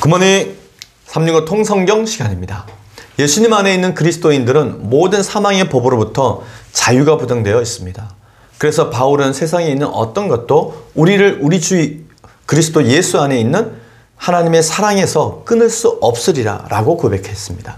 굿모닝 365 통성경 시간입니다. 예수님 안에 있는 그리스도인들은 모든 사망의 법으로부터 자유가 보장되어 있습니다. 그래서 바울은 세상에 있는 어떤 것도 우리를 우리 주 그리스도 예수 안에 있는 하나님의 사랑에서 끊을 수 없으리라 라고 고백했습니다.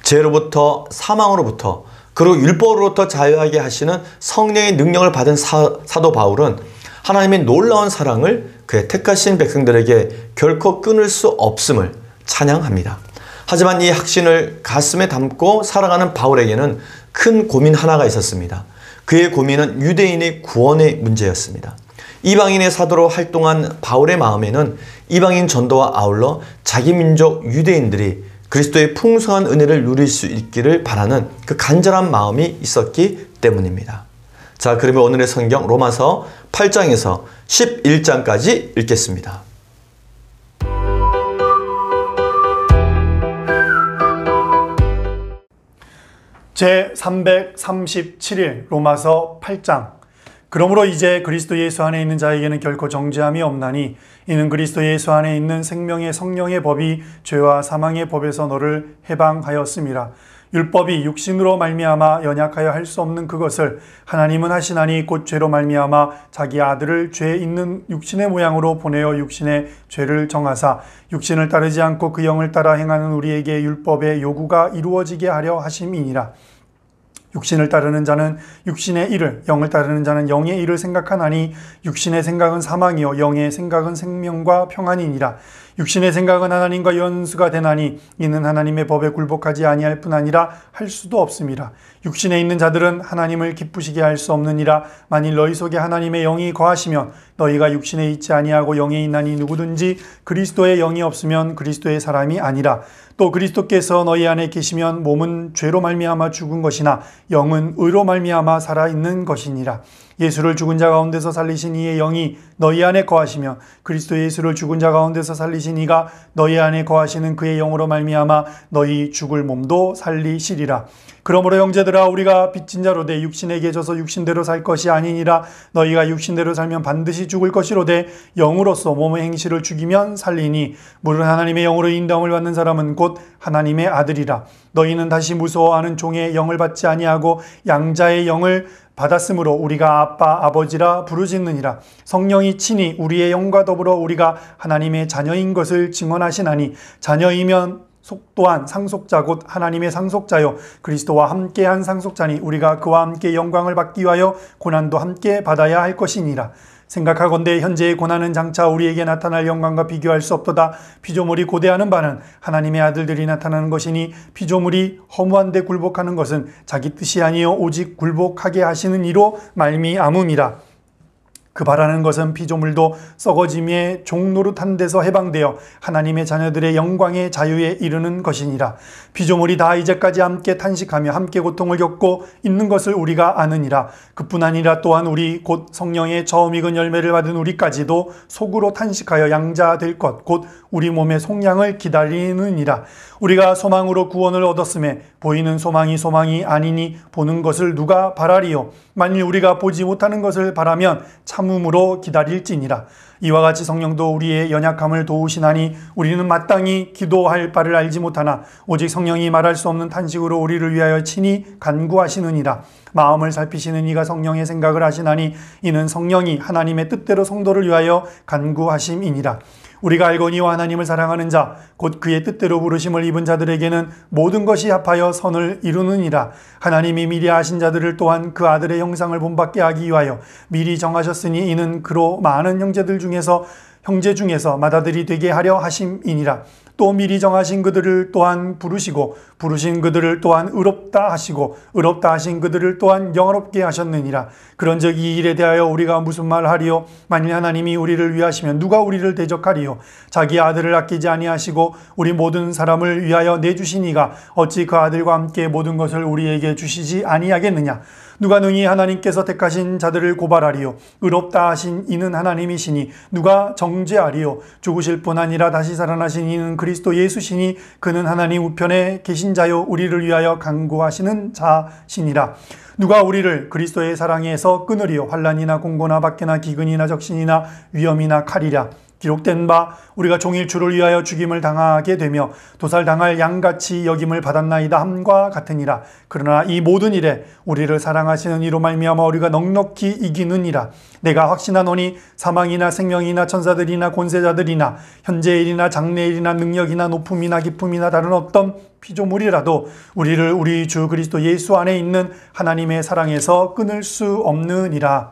죄로부터 사망으로부터 그리고 율법으로부터 자유하게 하시는 성령의 능력을 받은 사도 바울은 하나님의 놀라운 사랑을 그의 택하신 백성들에게 결코 끊을 수 없음을 찬양합니다. 하지만 이 확신을 가슴에 담고 살아가는 바울에게는 큰 고민 하나가 있었습니다. 그의 고민은 유대인의 구원의 문제였습니다. 이방인의 사도로 활동한 바울의 마음에는 이방인 전도와 아울러 자기 민족 유대인들이 그리스도의 풍성한 은혜를 누릴 수 있기를 바라는 그 간절한 마음이 있었기 때문입니다. 자, 그러면 오늘의 성경 로마서 8장에서 11장까지 읽겠습니다. 제337일 로마서 8장. 그러므로 이제 그리스도 예수 안에 있는 자에게는 결코 정죄함이 없나니 이는 그리스도 예수 안에 있는 생명의 성령의 법이 죄와 사망의 법에서 너를 해방하였음이라. 율법이 육신으로 말미암아 연약하여 할 수 없는 그것을 하나님은 하시나니 곧 죄로 말미암아 자기 아들을 죄 있는 육신의 모양으로 보내어 육신의 죄를 정하사 육신을 따르지 않고 그 영을 따라 행하는 우리에게 율법의 요구가 이루어지게 하려 하심이니라. 육신을 따르는 자는 육신의 일을, 영을 따르는 자는 영의 일을 생각하나니 육신의 생각은 사망이요 영의 생각은 생명과 평안이니라. 육신의 생각은 하나님과 연수가 되나니 이는 하나님의 법에 굴복하지 아니할 뿐 아니라 할 수도 없음이라. 육신에 있는 자들은 하나님을 기쁘시게 할 수 없느니라. 만일 너희 속에 하나님의 영이 거하시면 너희가 육신에 있지 아니하고 영에 있나니 누구든지 그리스도의 영이 없으면 그리스도의 사람이 아니라. 또 그리스도께서 너희 안에 계시면 몸은 죄로 말미암아 죽은 것이나 영은 의로 말미암아 살아있는 것이니라. 예수를 죽은 자 가운데서 살리신 이의 영이 너희 안에 거하시며 그리스도 예수를 죽은 자 가운데서 살리신 이가 너희 안에 거하시는 그의 영으로 말미암아 너희 죽을 몸도 살리시리라. 그러므로 형제들아 우리가 빚진 자로되 육신에게 져서 육신대로 살 것이 아니니라. 너희가 육신대로 살면 반드시 죽을 것이로되 영으로서 몸의 행실을 죽이면 살리니 물은 하나님의 영으로 인도함을 받는 사람은 곧 하나님의 아들이라. 너희는 다시 무서워하는 종의 영을 받지 아니하고 양자의 영을 받았으므로 우리가 아빠 아버지라 부르짖느니라. 성령이 친히 우리의 영과 더불어 우리가 하나님의 자녀인 것을 증언하시나니 자녀이면 또한 상속자 곧 하나님의 상속자요 그리스도와 함께한 상속자니 우리가 그와 함께 영광을 받기 위하여 고난도 함께 받아야 할 것이니라. 생각하건대 현재의 고난은 장차 우리에게 나타날 영광과 비교할 수 없도다. 피조물이 고대하는 바는 하나님의 아들들이 나타나는 것이니 피조물이 허무한 데 굴복하는 것은 자기 뜻이 아니요 오직 굴복하게 하시는 이로 말미암음이라. 그 바라는 것은 피조물도 썩어짐의 종노릇한 데서 해방되어 하나님의 자녀들의 영광의 자유에 이르는 것이니라. 피조물이 다 이제까지 함께 탄식하며 함께 고통을 겪고 있는 것을 우리가 아느니라. 그뿐 아니라 또한 우리 곧 성령의 처음 익은 열매를 받은 우리까지도 속으로 탄식하여 양자 될 것 곧 우리 몸의 속량을 기다리느니라. 우리가 소망으로 구원을 얻었음에 보이는 소망이 아니니 보는 것을 누가 바라리요. 만일 우리가 보지 못하는 것을 바라면 참음으로 기다릴지니라. 이와 같이 성령도 우리의 연약함을 도우시나니 우리는 마땅히 기도할 바를 알지 못하나 오직 성령이 말할 수 없는 탄식으로 우리를 위하여 친히 간구하시느니라. 마음을 살피시는 이가 성령의 생각을 하시나니 이는 성령이 하나님의 뜻대로 성도를 위하여 간구하심이니라. 우리가 알거니와 하나님을 사랑하는 자 곧 그의 뜻대로 부르심을 입은 자들에게는 모든 것이 합하여 선을 이루느니라. 하나님이 미리 아신 자들을 또한 그 아들의 형상을 본받게 하기 위하여 미리 정하셨으니 이는 그로 많은 형제 중에서 맏아들이 되게 하려 하심이니라. 또 미리 정하신 그들을 또한 부르시고 부르신 그들을 또한 의롭다 하시고 의롭다 하신 그들을 또한 영화롭게 하셨느니라. 그런즉 이 일에 대하여 우리가 무슨 말하리요? 만일 하나님이 우리를 위하시면 누가 우리를 대적하리요? 자기 아들을 아끼지 아니하시고 우리 모든 사람을 위하여 내주신 이가 어찌 그 아들과 함께 모든 것을 우리에게 주시지 아니하겠느냐? 누가 능히 하나님께서 택하신 자들을 고발하리요? 의롭다 하신 이는 하나님이시니 누가 정죄하리요? 죽으실 뿐 아니라 다시 살아나신 이는 그리스도 예수시니 그는 하나님 우편에 계신 자요 우리를 위하여 간구하시는 자시니라. 누가 우리를 그리스도의 사랑에서 끊으리요? 환난이나 공고나 박해나 기근이나 적신이나 위험이나 칼이랴. 기록된 바 우리가 종일 주를 위하여 죽임을 당하게 되며 도살당할 양같이 여김을 받았나이다 함과 같으니라. 그러나 이 모든 일에 우리를 사랑하시는 이로 말미암아 우리가 넉넉히 이기느니라. 내가 확신하노니 사망이나 생명이나 천사들이나 권세자들이나 현재일이나 장래일이나 능력이나 높음이나 깊음이나 다른 어떤 피조물이라도 우리를 우리 주 그리스도 예수 안에 있는 하나님의 사랑에서 끊을 수 없느니라.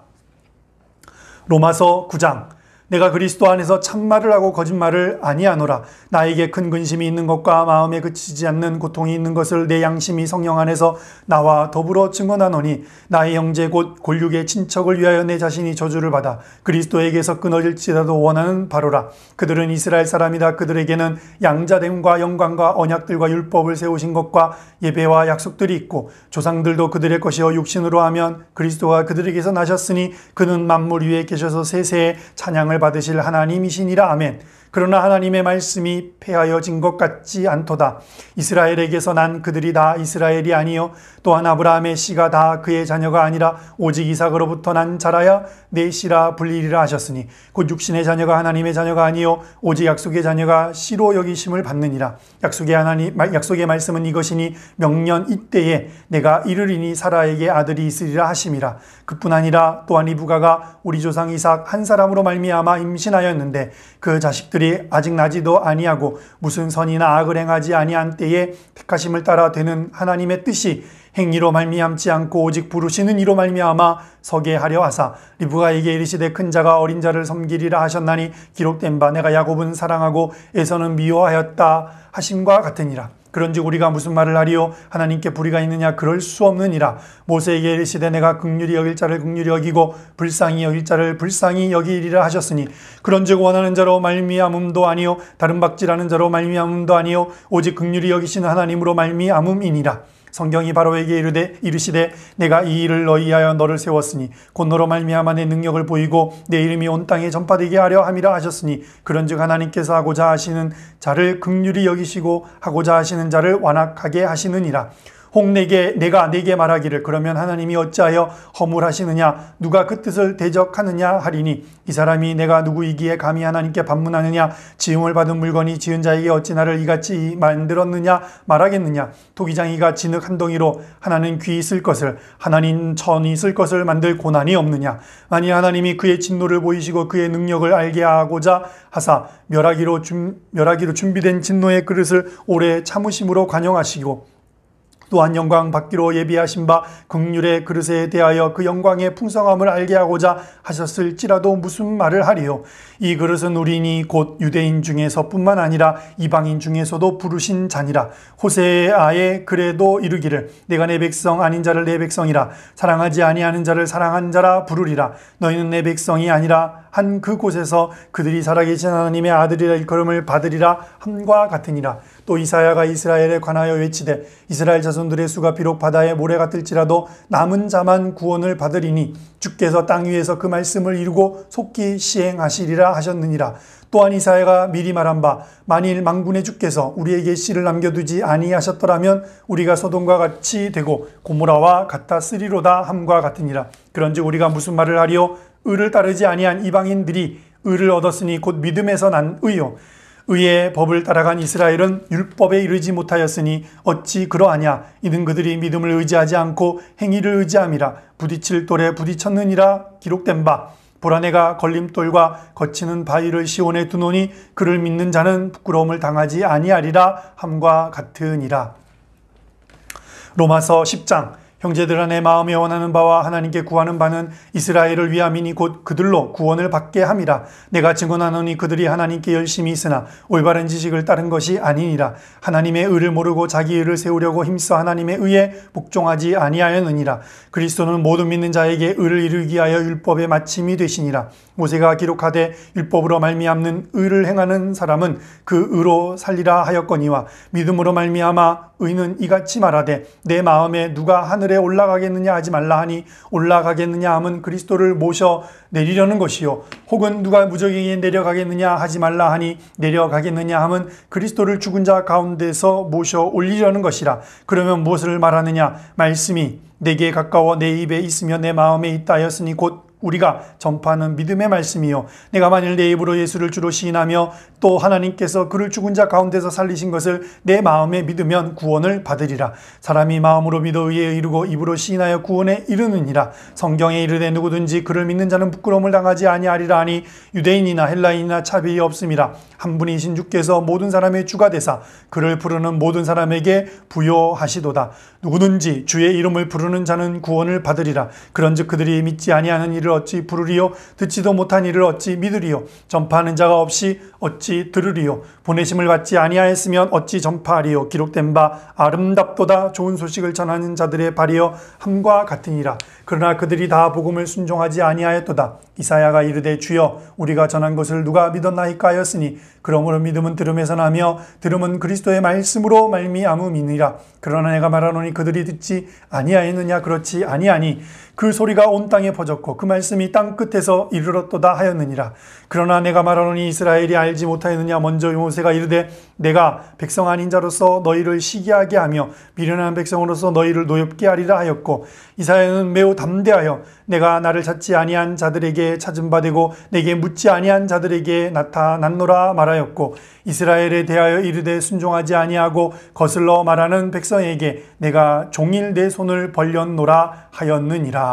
로마서 9장. 내가 그리스도 안에서 참말을 하고 거짓말을 아니하노라. 나에게 큰 근심이 있는 것과 마음에 그치지 않는 고통이 있는 것을 내 양심이 성령 안에서 나와 더불어 증언하노니 나의 형제 곧 골육의 친척을 위하여 내 자신이 저주를 받아 그리스도에게서 끊어질지라도 원하는 바로라. 그들은 이스라엘 사람이다. 그들에게는 양자됨과 영광과 언약들과 율법을 세우신 것과 예배와 약속들이 있고 조상들도 그들의 것이요 육신으로 하면 그리스도가 그들에게서 나셨으니 그는 만물 위에 계셔서 세세에 찬양을 받으실 하나님이시니라. 아멘. 그러나 하나님의 말씀이 폐하여진 것 같지 않도다. 이스라엘에게서 난 그들이 다 이스라엘이 아니요 또한 아브라함의 씨가 다 그의 자녀가 아니라 오직 이삭으로부터 난 자라야 내 씨라 불리리라 하셨으니 곧 육신의 자녀가 하나님의 자녀가 아니요 오직 약속의 자녀가 씨로 여기심을 받느니라. 약속의 말씀은 이것이니 명년 이때에 내가 이르리니 사라에게 아들이 있으리라 하심이라. 그뿐 아니라 또한 이 부가가 우리 조상 이삭 한 사람으로 말미암아 임신하였는데 그 자식들이 아직 나지도 아니하고 무슨 선이나 악을 행하지 아니한 때에 택하심을 따라 되는 하나님의 뜻이 행위로 말미암지 않고 오직 부르시는 이로 말미암아 서게 하려 하사 리브가에게 이르시되 큰 자가 어린 자를 섬기리라 하셨나니 기록된 바 내가 야곱은 사랑하고 에서는 미워하였다 하심과 같으니라. 그런즉 우리가 무슨 말을 하리요? 하나님께 불의가 있느냐? 그럴 수 없느니라. 모세에게 이르시되 내가 긍휼히 여길 자를 긍휼히 여기고 불쌍히 여길 자를 불쌍히 여기리라 하셨으니 그런즉 원하는 자로 말미암음도 아니요 다른 박질하는 자로 말미암음도 아니요 오직 긍휼히 여기시는 하나님으로 말미암음이니라. 성경이 바로에게 이르시되 내가 이 일을 너희하여 너를 세웠으니 곧 너로 말미암아 내 능력을 보이고 내 이름이 온 땅에 전파되게 하려 함이라 하셨으니 그런즉 하나님께서 하고자 하시는 자를 긍휼히 여기시고 하고자 하시는 자를 완악하게 하시느니라. 혹 내가 내게 말하기를 그러면 하나님이 어찌하여 허물하시느냐 누가 그 뜻을 대적하느냐 하리니 이 사람이 내가 누구이기에 감히 하나님께 반문하느냐 지음을 받은 물건이 지은 자에게 어찌 나를 이같이 만들었느냐 말하겠느냐. 토기장이가 진흙 한 덩이로 하나는 귀 쓸 것을 하나는 천이 쓸 것을 만들 고난이 없느냐. 만일 하나님이 그의 진노를 보이시고 그의 능력을 알게 하고자 하사 멸하기로 준비된 진노의 그릇을 오래 참으심으로 관용하시고 또한 영광 받기로 예비하신 바 긍휼의 그릇에 대하여 그 영광의 풍성함을 알게 하고자 하셨을지라도 무슨 말을 하리요. 이 그릇은 우리니 곧 유대인 중에서뿐만 아니라 이방인 중에서도 부르신 자니라. 호세아의 글에도 이르기를 내가 내 백성 아닌 자를 내 백성이라 사랑하지 아니하는 자를 사랑한 자라 부르리라. 너희는 내 백성이 아니라 한 그곳에서 그들이 살아계신 하나님의 아들이라 일컬음을 받으리라 함과 같으니라. 또 이사야가 이스라엘에 관하여 외치되 이스라엘 자손들의 수가 비록 바다의 모래 같을지라도 남은 자만 구원을 받으리니 주께서 땅 위에서 그 말씀을 이루고 속히 시행하시리라 하셨느니라. 또한 이사야가 미리 말한 바 만일 만군의 주께서 우리에게 씨를 남겨두지 아니하셨더라면 우리가 소돔과 같이 되고 고모라와 같았으리로다 함과 같으니라. 그런즉 우리가 무슨 말을 하리요? 의를 따르지 아니한 이방인들이 의를 얻었으니 곧 믿음에서 난 의요. 의의 법을 따라간 이스라엘은 율법에 이르지 못하였으니 어찌 그러하냐. 이는 그들이 믿음을 의지하지 않고 행위를 의지함이라. 부딪힐 돌에 부딪혔느니라. 기록된 바 보라 내가 걸림돌과 거치는 바위를 시온에 두노니 그를 믿는 자는 부끄러움을 당하지 아니하리라 함과 같으니라. 로마서 10장. 형제들아 내 마음에 원하는 바와 하나님께 구하는 바는 이스라엘을 위함이니 곧 그들로 구원을 받게 함이라. 내가 증언하노니 그들이 하나님께 열심히 있으나 올바른 지식을 따른 것이 아니니라. 하나님의 의를 모르고 자기 의를 세우려고 힘써 하나님의 의에 복종하지 아니하였느니라. 그리스도는 모든 믿는 자에게 의를 이루기 위하여 율법의 마침이 되시니라. 모세가 기록하되 율법으로 말미암는 의를 행하는 사람은 그 의로 살리라 하였거니와 믿음으로 말미암아 의는 이같이 말하되 내 마음에 누가 하늘에 올라가겠느냐 하지 말라 하니 올라가겠느냐 함은 그리스도를 모셔 내리려는 것이요 혹은 누가 무적에게 내려가겠느냐 하지 말라 하니 내려가겠느냐 함은 그리스도를 죽은 자 가운데서 모셔 올리려는 것이라. 그러면 무엇을 말하느냐? 말씀이 내게 가까워 내 입에 있으며 내 마음에 있다 하였으니 곧 우리가 전파하는 믿음의 말씀이요 내가 만일 내 입으로 예수를 주로 시인하며 또 하나님께서 그를 죽은 자 가운데서 살리신 것을 내 마음에 믿으면 구원을 받으리라. 사람이 마음으로 믿어 의에 이르고 입으로 시인하여 구원에 이르느니라. 성경에 이르되 누구든지 그를 믿는 자는 부끄러움을 당하지 아니하리라 하니 유대인이나 헬라인이나 차별이 없음이라. 한 분이신 주께서 모든 사람의 주가 되사 그를 부르는 모든 사람에게 부여하시도다. 누구든지 주의 이름을 부르는 자는 구원을 받으리라. 그런즉 그들이 믿지 아니하는 이를 어찌 부르리요 듣지도 못한 이를 어찌 믿으리요 전파하는 자가 없이 어찌 들으리요 보내심을 받지 아니하였으면 어찌 전파하리요 기록된 바 아름답도다 좋은 소식을 전하는 자들의 발이여 함과 같으니라. 그러나 그들이 다 복음을 순종하지 아니하였도다. 이사야가 이르되 주여 우리가 전한 것을 누가 믿었나이까 하였으니 그러므로 믿음은 들음에서 나며 들음은 그리스도의 말씀으로 말미암음이니라. 그러나 내가 말하노니 그들이 듣지 아니하였느냐 그렇지 아니하니 그 소리가 온 땅에 퍼졌고 그 말씀이 땅 끝에서 이르렀도다 하였느니라. 그러나 내가 말하노니 이스라엘이 알지 못하였느냐. 먼저 모세가 이르되 내가 백성 아닌 자로서 너희를 시기하게 하며 미련한 백성으로서 너희를 노엽게 하리라 하였고 이사야는 매우 담대하여 내가 나를 찾지 아니한 자들에게 찾은 바 되고 내게 묻지 아니한 자들에게 나타났노라 말하였고 이스라엘에 대하여 이르되 순종하지 아니하고 거슬러 말하는 백성에게 내가 종일 내 손을 벌렸노라 하였느니라.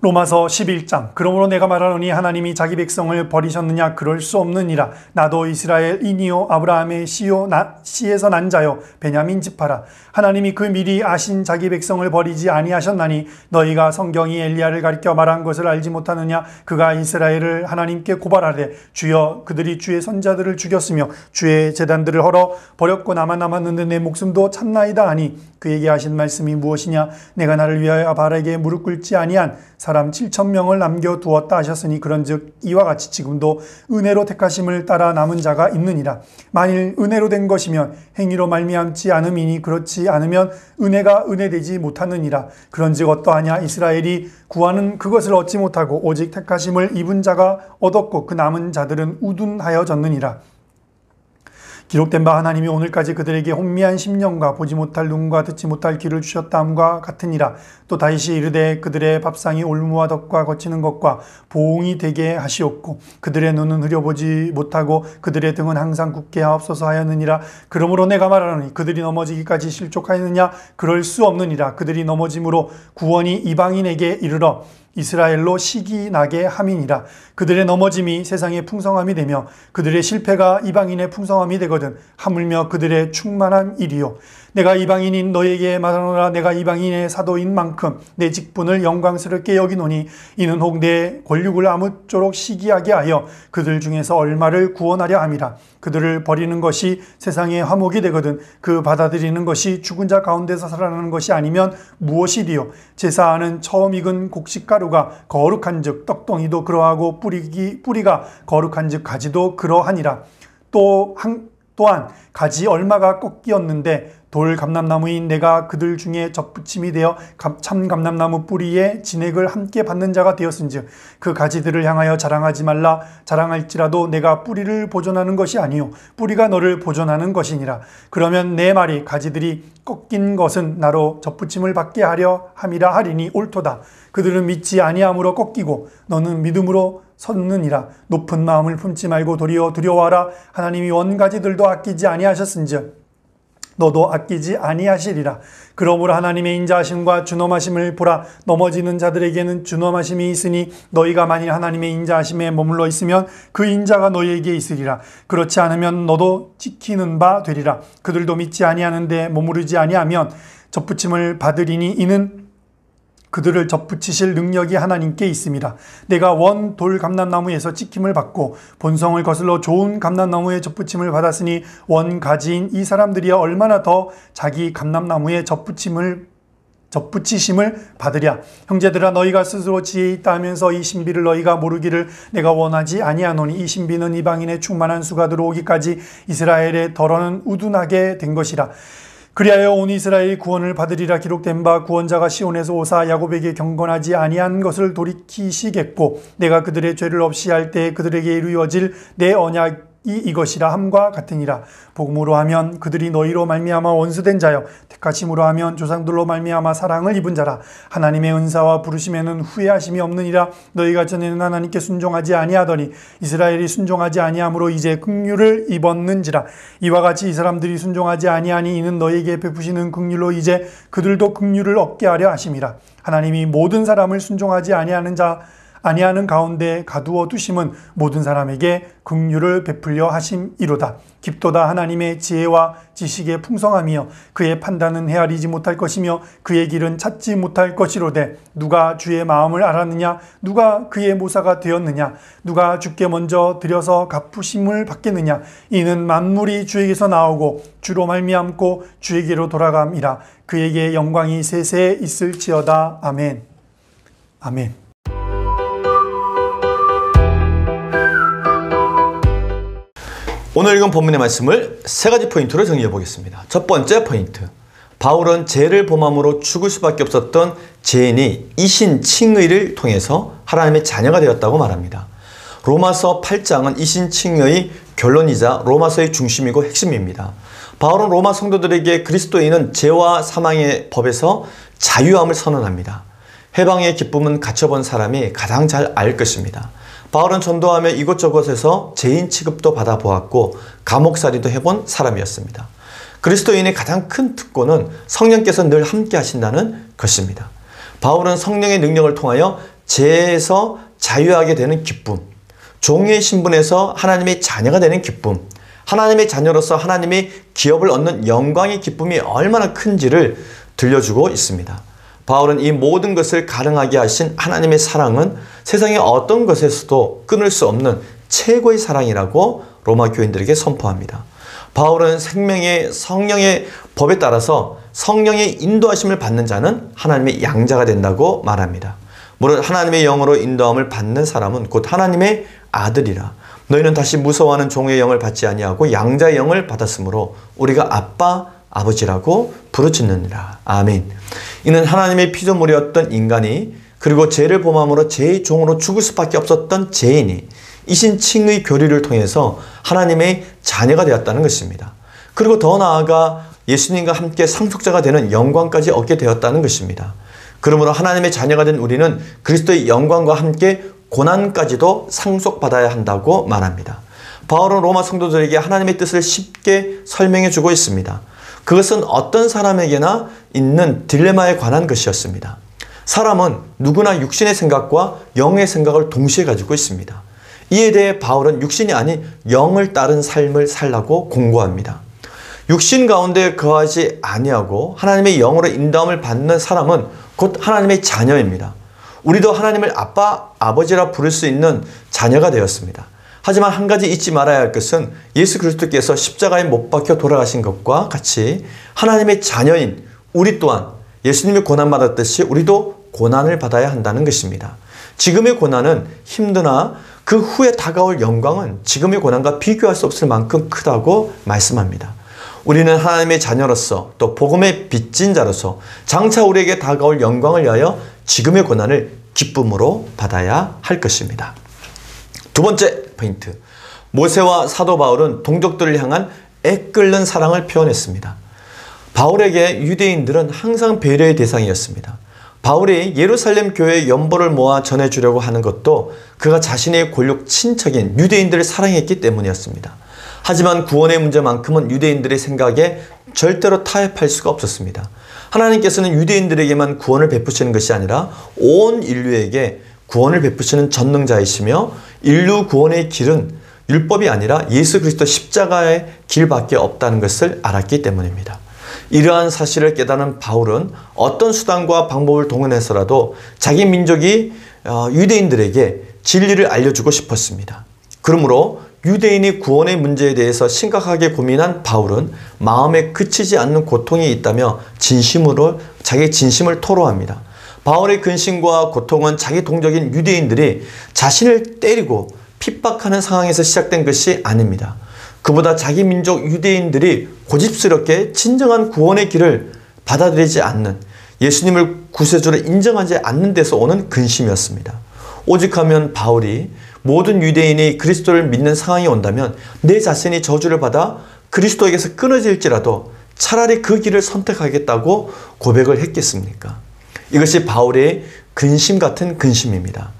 로마서 11장. 그러므로 내가 말하노니 하나님이 자기 백성을 버리셨느냐 그럴 수 없느니라. 나도 이스라엘인이요 아브라함의 씨에서 난 자요 베냐민 지파라. 하나님이 그 미리 아신 자기 백성을 버리지 아니하셨나니 너희가 성경이 엘리야를 가리켜 말한 것을 알지 못하느냐. 그가 이스라엘을 하나님께 고발하되 주여 그들이 주의 선자들을 죽였으며 주의 제단들을 헐어 버렸고 나만 남았는데 내 목숨도 참나이다 하니 그에게 하신 말씀이 무엇이냐. 내가 나를 위하여 바알에게 무릎 꿇지 아니한 사람 7,000명을 남겨두었다 하셨으니 그런즉 이와 같이 지금도 은혜로 택하심을 따라 남은 자가 있느니라. 만일 은혜로 된 것이면 행위로 말미암지 않음이니 그렇지 않으면 은혜가 은혜되지 못하느니라. 그런즉 어떠하냐. 이스라엘이 구하는 그것을 얻지 못하고 오직 택하심을 입은 자가 얻었고 그 남은 자들은 우둔하여졌느니라. 기록된 바 하나님이 오늘까지 그들에게 혼미한 심령과 보지 못할 눈과 듣지 못할 귀를 주셨다함과 같으니라. 또 다시 이르되 그들의 밥상이 올무와 덕과 거치는 것과 보응이 되게 하시옵고 그들의 눈은 흐려보지 못하고 그들의 등은 항상 굳게 하옵소서 하였느니라. 그러므로 내가 말하노니 그들이 넘어지기까지 실족하였느냐 그럴 수 없느니라. 그들이 넘어짐으로 구원이 이방인에게 이르러 이스라엘로 시기 나게 함이니라. 그들의 넘어짐이 세상의 풍성함이 되며 그들의 실패가 이방인의 풍성함이 되거든 하물며 그들의 충만한 일이요. 내가 이방인인 너에게 말하노라. 내가 이방인의 사도인 만큼 내 직분을 영광스럽게 여기노니 이는 혹 내 권력을 아무쪼록 시기하게 하여 그들 중에서 얼마를 구원하려 함이라. 그들을 버리는 것이 세상의 화목이 되거든 그 받아들이는 것이 죽은 자 가운데서 살아나는 것이 아니면 무엇이리요. 제사하는 처음 익은 곡식가루가 거룩한 즉 떡덩이도 그러하고 뿌리가 거룩한 즉 가지도 그러하니라. 또한 가지 얼마가 꺾이었는데 돌 감람나무인 내가 그들 중에 접붙임이 되어 참 감람나무 뿌리에 진액을 함께 받는 자가 되었은즉 그 가지들을 향하여 자랑하지 말라. 자랑할지라도 내가 뿌리를 보존하는 것이 아니요 뿌리가 너를 보존하는 것이니라. 그러면 내 말이 가지들이 꺾인 것은 나로 접붙임을 받게 하려 함이라 하리니 옳도다. 그들은 믿지 아니함으로 꺾이고 너는 믿음으로 섰느니라. 높은 마음을 품지 말고 도리어 두려워하라. 하나님이 원가지들도 아끼지 아니하셨은즉 너도 아끼지 아니하시리라. 그러므로 하나님의 인자하심과 준엄하심을 보라. 넘어지는 자들에게는 준엄하심이 있으니 너희가 만일 하나님의 인자하심에 머물러 있으면 그 인자가 너희에게 있으리라. 그렇지 않으면 너도 지키는 바 되리라. 그들도 믿지 아니하는데 머무르지 아니하면 접붙임을 받으리니 이는 그들을 접붙이실 능력이 하나님께 있습니다. 내가 원 돌 감람나무에서 찍힘을 받고 본성을 거슬러 좋은 감람나무에 접붙임을 받았으니 원 가지인 이 사람들이 얼마나 더 자기 감람나무에 접붙이심을 받으랴. 형제들아 너희가 스스로 지혜 있다 하면서 이 신비를 너희가 모르기를 내가 원하지 아니하노니 이 신비는 이방인의 충만한 수가 들어오기까지 이스라엘의 덜어는 우둔하게 된 것이라. 그리하여 온 이스라엘이 구원을 받으리라. 기록된 바 구원자가 시온에서 오사 야곱에게 경건하지 아니한 것을 돌이키시겠고 내가 그들의 죄를 없이 할 때 그들에게 이루어질 내 언약 이것이라 함과 같으니라. 복음으로 하면 그들이 너희로 말미암아 원수된 자여, 택하심으로 하면 조상들로 말미암아 사랑을 입은 자라. 하나님의 은사와 부르심에는 후회하심이 없느니라. 너희가 전에는 하나님께 순종하지 아니하더니 이스라엘이 순종하지 아니함으로 이제 긍휼을 입었는지라. 이와 같이 이 사람들이 순종하지 아니하니 이는 너희에게 베푸시는 긍휼로 이제 그들도 긍휼을 얻게 하려 하심이라. 하나님이 모든 사람을 순종하지 아니하는 가운데 가두어 두심은 모든 사람에게 긍휼을 베풀려 하심이로다. 깊도다 하나님의 지혜와 지식의 풍성함이여 그의 판단은 헤아리지 못할 것이며 그의 길은 찾지 못할 것이로되 누가 주의 마음을 알았느냐? 누가 그의 모사가 되었느냐? 누가 주께 먼저 드려서 갚으심을 받겠느냐? 이는 만물이 주에게서 나오고 주로 말미암고 주에게로 돌아감이라. 그에게 영광이 세세에 있을지어다. 아멘. 아멘. 오늘 읽은 본문의 말씀을 세 가지 포인트로 정리해 보겠습니다. 첫 번째 포인트. 바울은 죄를 범함으로 죽을 수밖에 없었던 죄인이 이신 칭의를 통해서 하나님의 자녀가 되었다고 말합니다. 로마서 8장은 이신 칭의의 결론이자 로마서의 중심이고 핵심입니다. 바울은 로마 성도들에게 그리스도인은 죄와 사망의 법에서 자유함을 선언합니다. 해방의 기쁨은 갇혀본 사람이 가장 잘 알 것입니다. 바울은 전도하며 이곳저곳에서 죄인 취급도 받아보았고 감옥살이도 해본 사람이었습니다. 그리스도인의 가장 큰 특권은 성령께서 늘 함께 하신다는 것입니다. 바울은 성령의 능력을 통하여 죄에서 자유하게 되는 기쁨, 종의 신분에서 하나님의 자녀가 되는 기쁨, 하나님의 자녀로서 하나님의 기업을 얻는 영광의 기쁨이 얼마나 큰지를 들려주고 있습니다. 바울은 이 모든 것을 가능하게 하신 하나님의 사랑은 세상의 어떤 것에서도 끊을 수 없는 최고의 사랑이라고 로마 교인들에게 선포합니다. 바울은 생명의 성령의 법에 따라서 성령의 인도하심을 받는 자는 하나님의 양자가 된다고 말합니다. 무릇 하나님의 영으로 인도함을 받는 사람은 곧 하나님의 아들이라. 너희는 다시 무서워하는 종의 영을 받지 아니하고 양자의 영을 받았으므로 우리가 아빠 아버지라고 부르짖느니라. 아멘. 이는 하나님의 피조물이었던 인간이 그리고 죄를 범함으로 죄의 종으로 죽을 수밖에 없었던 죄인이 이신칭의 교리를 통해서 하나님의 자녀가 되었다는 것입니다. 그리고 더 나아가 예수님과 함께 상속자가 되는 영광까지 얻게 되었다는 것입니다. 그러므로 하나님의 자녀가 된 우리는 그리스도의 영광과 함께 고난까지도 상속받아야 한다고 말합니다. 바울은 로마 성도들에게 하나님의 뜻을 쉽게 설명해 주고 있습니다. 그것은 어떤 사람에게나 있는 딜레마에 관한 것이었습니다. 사람은 누구나 육신의 생각과 영의 생각을 동시에 가지고 있습니다. 이에 대해 바울은 육신이 아닌 영을 따른 삶을 살라고 공고합니다. 육신 가운데 거하지 아니하고 하나님의 영으로 인도함을 받는 사람은 곧 하나님의 자녀입니다. 우리도 하나님을 아빠, 아버지라 부를 수 있는 자녀가 되었습니다. 하지만 한 가지 잊지 말아야 할 것은 예수 그리스도께서 십자가에 못 박혀 돌아가신 것과 같이 하나님의 자녀인 우리 또한 예수님이 고난받았듯이 우리도 고난을 받아야 한다는 것입니다. 지금의 고난은 힘드나 그 후에 다가올 영광은 지금의 고난과 비교할 수 없을 만큼 크다고 말씀합니다. 우리는 하나님의 자녀로서 또 복음의 빚진 자로서 장차 우리에게 다가올 영광을 위하여 지금의 고난을 기쁨으로 받아야 할 것입니다. 두 번째 포인트. 모세와 사도 바울은 동족들을 향한 애끓는 사랑을 표현했습니다. 바울에게 유대인들은 항상 배려의 대상이었습니다. 바울이 예루살렘 교회의 연보를 모아 전해주려고 하는 것도 그가 자신의 골육 친척인 유대인들을 사랑했기 때문이었습니다. 하지만 구원의 문제만큼은 유대인들의 생각에 절대로 타협할 수가 없었습니다. 하나님께서는 유대인들에게만 구원을 베푸시는 것이 아니라 온 인류에게 구원을 베푸시는 전능자이시며 인류 구원의 길은 율법이 아니라 예수 그리스도 십자가의 길밖에 없다는 것을 알았기 때문입니다. 이러한 사실을 깨달은 바울은 어떤 수단과 방법을 동원해서라도 자기 민족이 유대인들에게 진리를 알려주고 싶었습니다. 그러므로 유대인의 구원의 문제에 대해서 심각하게 고민한 바울은 마음에 그치지 않는 고통이 있다며 자기 진심을 토로합니다. 바울의 근심과 고통은 자기 동족인 유대인들이 자신을 때리고 핍박하는 상황에서 시작된 것이 아닙니다. 그보다 자기 민족 유대인들이 고집스럽게 진정한 구원의 길을 받아들이지 않는, 예수님을 구세주로 인정하지 않는 데서 오는 근심이었습니다. 오직하면 바울이 모든 유대인이 그리스도를 믿는 상황이 온다면 내 자신이 저주를 받아 그리스도에게서 끊어질지라도 차라리 그 길을 선택하겠다고 고백을 했겠습니까? 이것이 바울의 근심 같은 근심입니다.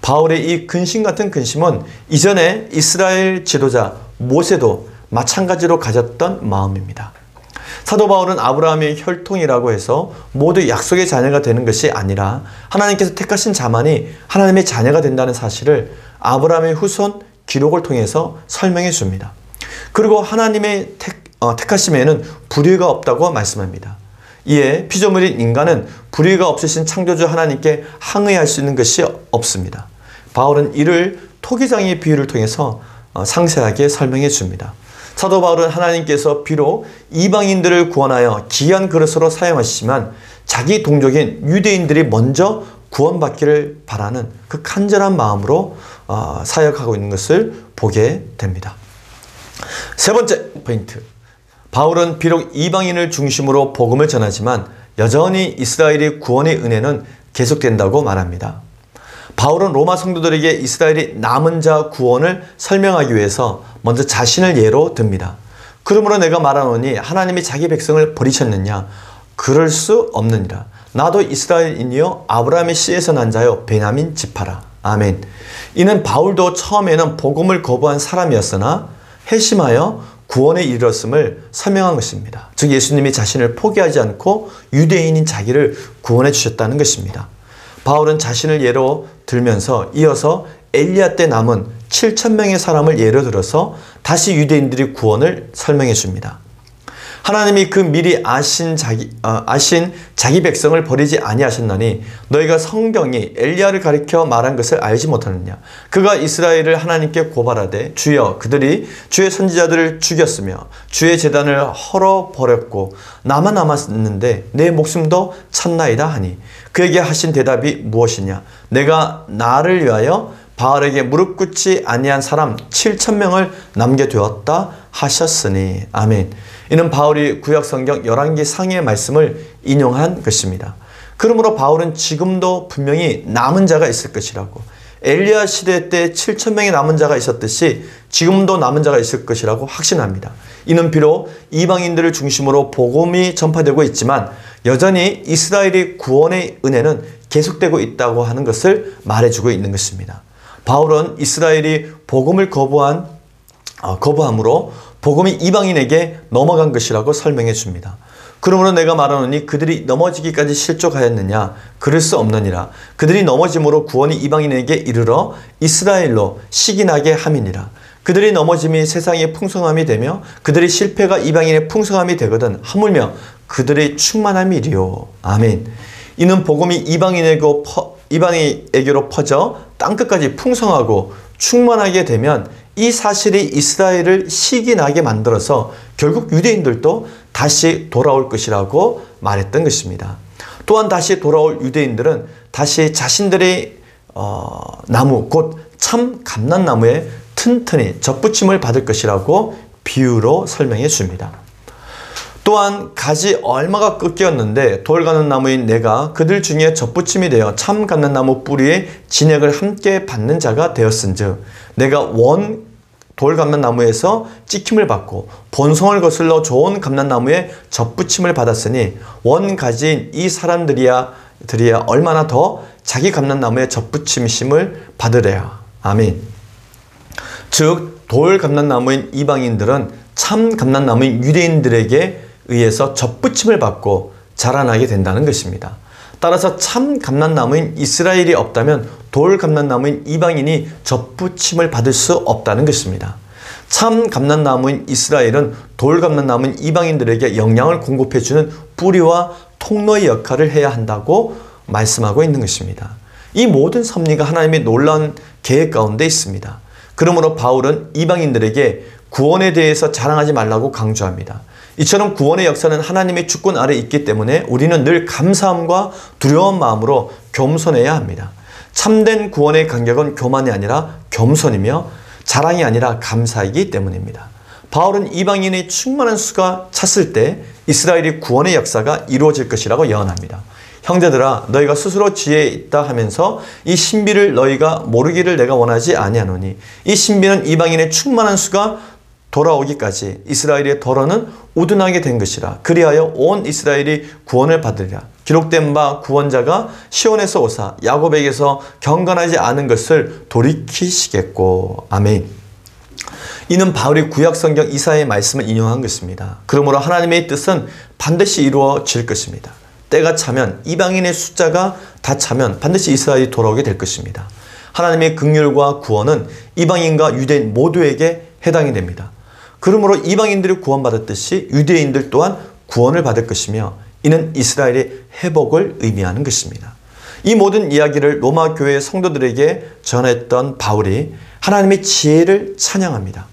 바울의 이 근심 같은 근심은 이전에 이스라엘 지도자 모세도 마찬가지로 가졌던 마음입니다. 사도 바울은 아브라함의 혈통이라고 해서 모두 약속의 자녀가 되는 것이 아니라 하나님께서 택하신 자만이 하나님의 자녀가 된다는 사실을 아브라함의 후손 기록을 통해서 설명해 줍니다. 그리고 하나님의 택하심에는 불의가 없다고 말씀합니다. 이에 피조물인 인간은 불의가 없으신 창조주 하나님께 항의할 수 있는 것이 없습니다. 바울은 이를 토기장의 비유를 통해서 상세하게 설명해 줍니다. 사도 바울은 하나님께서 비록 이방인들을 구원하여 귀한 그릇으로 사용하시지만 자기 동족인 유대인들이 먼저 구원받기를 바라는 그 간절한 마음으로 사역하고 있는 것을 보게 됩니다. 세 번째 포인트. 바울은 비록 이방인을 중심으로 복음을 전하지만 여전히 이스라엘의 구원의 은혜는 계속된다고 말합니다. 바울은 로마 성도들에게 이스라엘의 남은 자 구원을 설명하기 위해서 먼저 자신을 예로 듭니다. 그러므로 내가 말하노니 하나님이 자기 백성을 버리셨느냐? 그럴 수 없느니라. 나도 이스라엘인이요 아브라함의 씨에서 난 자요 베냐민 지파라. 아멘. 이는 바울도 처음에는 복음을 거부한 사람이었으나 회심하여 구원에 이르렀음을 설명한 것입니다. 즉 예수님이 자신을 포기하지 않고 유대인인 자기를 구원해 주셨다는 것입니다. 바울은 자신을 예로 들면서 이어서 엘리야 때 남은 7,000명의 사람을 예로 들어서 다시 유대인들의 구원을 설명해 줍니다. 하나님이 그 미리 아신 자기 백성을 버리지 아니하셨나니 너희가 성경이 엘리야를 가리켜 말한 것을 알지 못하느냐. 그가 이스라엘을 하나님께 고발하되 주여 그들이 주의 선지자들을 죽였으며 주의 제단을 헐어버렸고 나만 남았는데 내 목숨도 찼나이다 하니 그에게 하신 대답이 무엇이냐. 내가 나를 위하여 바알에게 무릎 꿇지 아니한 사람 7,000명을 남겨두었다 하셨으니. 아멘. 이는 바울이 구약성경 열왕기 상의 말씀을 인용한 것입니다. 그러므로 바울은 지금도 분명히 남은 자가 있을 것이라고, 엘리야 시대 때 7,000명의 남은 자가 있었듯이 지금도 남은 자가 있을 것이라고 확신합니다. 이는 비록 이방인들을 중심으로 복음이 전파되고 있지만 여전히 이스라엘의 구원의 은혜는 계속되고 있다고 하는 것을 말해주고 있는 것입니다. 바울은 이스라엘이 복음을 거부함으로 복음이 이방인에게 넘어간 것이라고 설명해 줍니다. 그러므로 내가 말하노니 그들이 넘어지기까지 실족하였느냐? 그럴 수 없느니라. 그들이 넘어짐으로 구원이 이방인에게 이르러 이스라엘로 시기나게 함이니라. 그들이 넘어짐이 세상의 풍성함이 되며 그들의 실패가 이방인의 풍성함이 되거든 하물며 그들의 충만함이리요. 아멘. 이는 복음이 이방인에게로 퍼져 땅끝까지 풍성하고 충만하게 되면 이 사실이 이스라엘을 시기나게 만들어서 결국 유대인들도 다시 돌아올 것이라고 말했던 것입니다. 또한 다시 돌아올 유대인들은 다시 자신들의 나무 곧 참 감람나무에 튼튼히 접붙임을 받을 것이라고 비유로 설명해 줍니다. 또한 가지 얼마가 꺾였는데 돌 감람나무인 내가 그들 중에 접붙임이 되어 참 감람나무 뿌리에 진액을 함께 받는 자가 되었은즉 내가 원 돌 감람나무에서 찍힘을 받고 본성을 거슬러 좋은 감람나무에 접붙임을 받았으니 원 가지인 이 사람들이야 얼마나 더 자기 감람나무에 접붙임심을 받으랴. 아멘. 즉 돌 감람나무인 이방인들은 참 감람나무인 유대인들에게 의해서 접붙임을 받고 자라나게 된다는 것입니다. 따라서 참 감람나무인 이스라엘이 없다면 돌 감람나무인 이방인이 접붙임을 받을 수 없다는 것입니다. 참 감람나무인 이스라엘은 돌 감람나무인 이방인들에게 영양을 공급해주는 뿌리와 통로의 역할을 해야 한다고 말씀하고 있는 것입니다. 이 모든 섭리가 하나님의 놀라운 계획 가운데 있습니다. 그러므로 바울은 이방인들에게 구원에 대해서 자랑하지 말라고 강조합니다. 이처럼 구원의 역사는 하나님의 주권 아래 있기 때문에 우리는 늘 감사함과 두려운 마음으로 겸손해야 합니다. 참된 구원의 간격은 교만이 아니라 겸손이며 자랑이 아니라 감사이기 때문입니다. 바울은 이방인의 충만한 수가 찼을 때 이스라엘의 구원의 역사가 이루어질 것이라고 예언합니다. 형제들아 너희가 스스로 지혜에 있다 하면서 이 신비를 너희가 모르기를 내가 원하지 아니하노니 이 신비는 이방인의 충만한 수가 돌아오기까지 이스라엘의 덫은 우둔하게 된 것이라. 그리하여 온 이스라엘이 구원을 받으리라. 기록된 바 구원자가 시온에서 오사 야곱에게서 경건하지 않은 것을 돌이키시겠고. 아멘. 이는 바울이 구약성경 이사야의 말씀을 인용한 것입니다. 그러므로 하나님의 뜻은 반드시 이루어질 것입니다. 때가 차면 이방인의 숫자가 다 차면 반드시 이스라엘이 돌아오게 될 것입니다. 하나님의 긍휼과 구원은 이방인과 유대인 모두에게 해당이 됩니다. 그러므로 이방인들이 구원받았듯이 유대인들 또한 구원을 받을 것이며 이는 이스라엘의 회복을 의미하는 것입니다. 이 모든 이야기를 로마 교회 성도들에게 전했던 바울이 하나님의 지혜를 찬양합니다.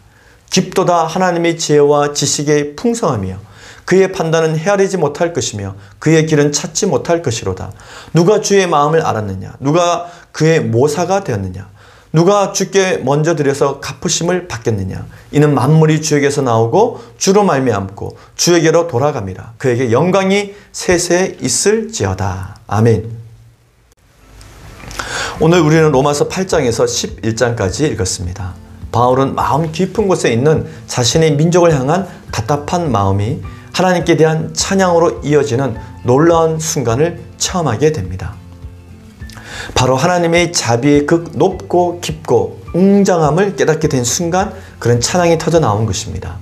깊도다 하나님의 지혜와 지식의 풍성함이여 그의 판단은 헤아리지 못할 것이며 그의 길은 찾지 못할 것이로다. 누가 주의 마음을 알았느냐? 누가 그의 모사가 되었느냐? 누가 주께 먼저 드려서 갚으심을 받겠느냐? 이는 만물이 주에게서 나오고 주로 말미암고 주에게로 돌아갑니다. 그에게 영광이 세세에 있을지어다. 아멘. 오늘 우리는 로마서 8장에서 11장까지 읽었습니다. 바울은 마음 깊은 곳에 있는 자신의 민족을 향한 답답한 마음이 하나님께 대한 찬양으로 이어지는 놀라운 순간을 체험하게 됩니다. 바로 하나님의 자비의 극 높고 깊고 웅장함을 깨닫게 된 순간 그런 찬양이 터져 나온 것입니다.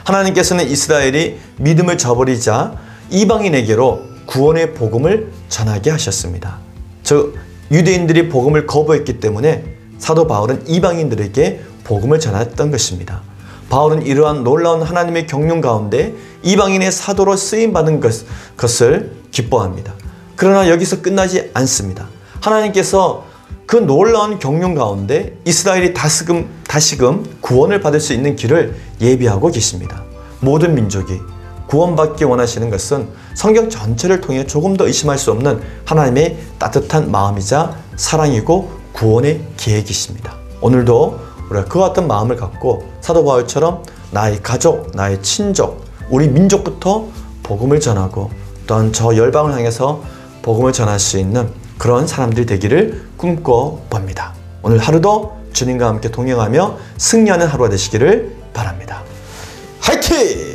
하나님께서는 이스라엘이 믿음을 저버리자 이방인에게로 구원의 복음을 전하게 하셨습니다. 즉 유대인들이 복음을 거부했기 때문에 사도 바울은 이방인들에게 복음을 전했던 것입니다. 바울은 이러한 놀라운 하나님의 경륜 가운데 이방인의 사도로 쓰임받은 것을 기뻐합니다. 그러나 여기서 끝나지 않습니다. 하나님께서 그 놀라운 경륜 가운데 이스라엘이 다시금 구원을 받을 수 있는 길을 예비하고 계십니다. 모든 민족이 구원받기 원하시는 것은 성경 전체를 통해 조금 더 의심할 수 없는 하나님의 따뜻한 마음이자 사랑이고 구원의 계획이십니다. 오늘도 우리가 그와 같은 마음을 갖고 사도 바울처럼 나의 가족, 나의 친족, 우리 민족부터 복음을 전하고 또한 저 열방을 향해서 복음을 전할 수 있는 그런 사람들이 되기를 꿈꿔봅니다. 오늘 하루도 주님과 함께 동행하며 승리하는 하루가 되시기를 바랍니다. 화이팅!